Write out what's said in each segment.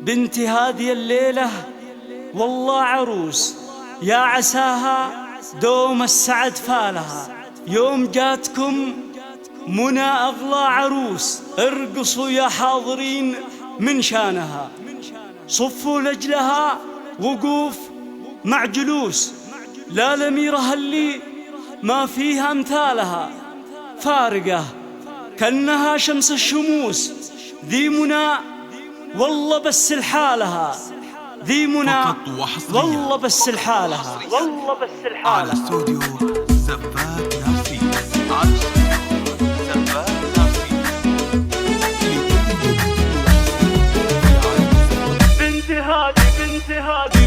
بنتي هذه الليلة والله عروس، يا عساها دوم السعد فالها. يوم جاتكم منى أغلى عروس، ارقصوا يا حاضرين من شانها، صفوا لجلها وقوف مع جلوس، لا لميرها اللي ما فيها امثالها، فارقة كأنها شمس الشموس. ذي منى والله بس لحالها، ذي منى والله بس لحالها، والله بس لحالها. على استوديو زفات نفسي، على استوديو زفات نفسي.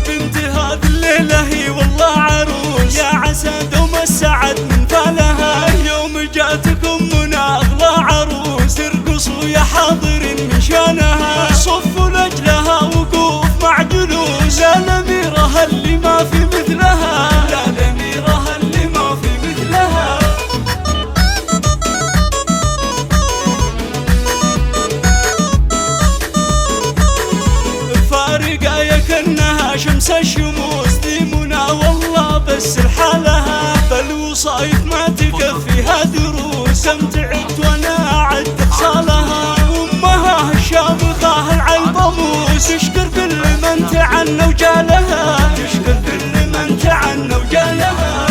بنتي هذه الليلة هي والله عروس، يا عسى دوم السعد من فالها. يوم جاتكم منى أغلى عروس، ارقصوا يا حاضرين من شانها، صفوا لجلها وقوف مع جلوس، لا لميرها اللي ما في مثلها، لا لميرها اللي ما في مثلها. فارقة يا كأنها شمس الشموس، ذي منى والله بس لحالها، بالوصايف ما تكفيها دروس، كم تعبت وانا اعد خصالها. امها الشامخة العيضموس، تشكر كل من تعنى وجالها، تشكر كل من تعنى وجالها.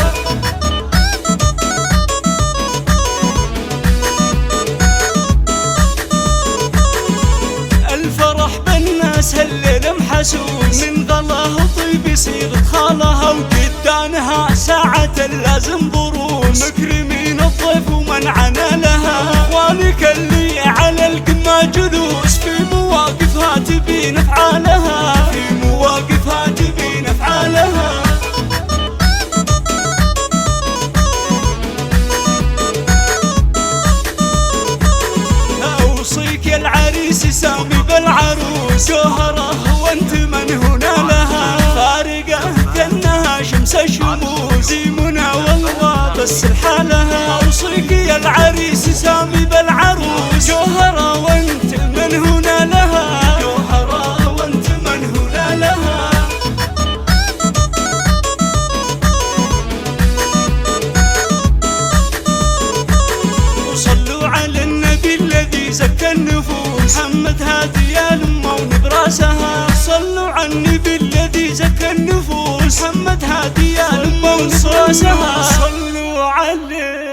الفرح بالناس هالليل محسوس، من غلاه وطيب صيغة خالها، وقدانها ساعة لازم بروس، مكرمين الضيف ومنعنا لها، اخوانك اللي على القمة جلوس، في مواقفها تبين افعالها، في مواقفها تبين افعالها. اوصيك يا العريس سامي بالعروس، جوهره وانت من هنا لها، فارقة كأنها شمس الشموس، ذي منى والله بس لحالها. اوصيك يا العريس سامي بالعروس، جوهره وانت من هنا لها، جوهره وانت من هنا لها. وصلوا على النبي الذي زكى النفوس، محمد هادي يا الأمة ونبراسها، صلوا على النبي الذي زكى النفوس، محمد هادي يا الأمة ونبراسها، صلوا عليه.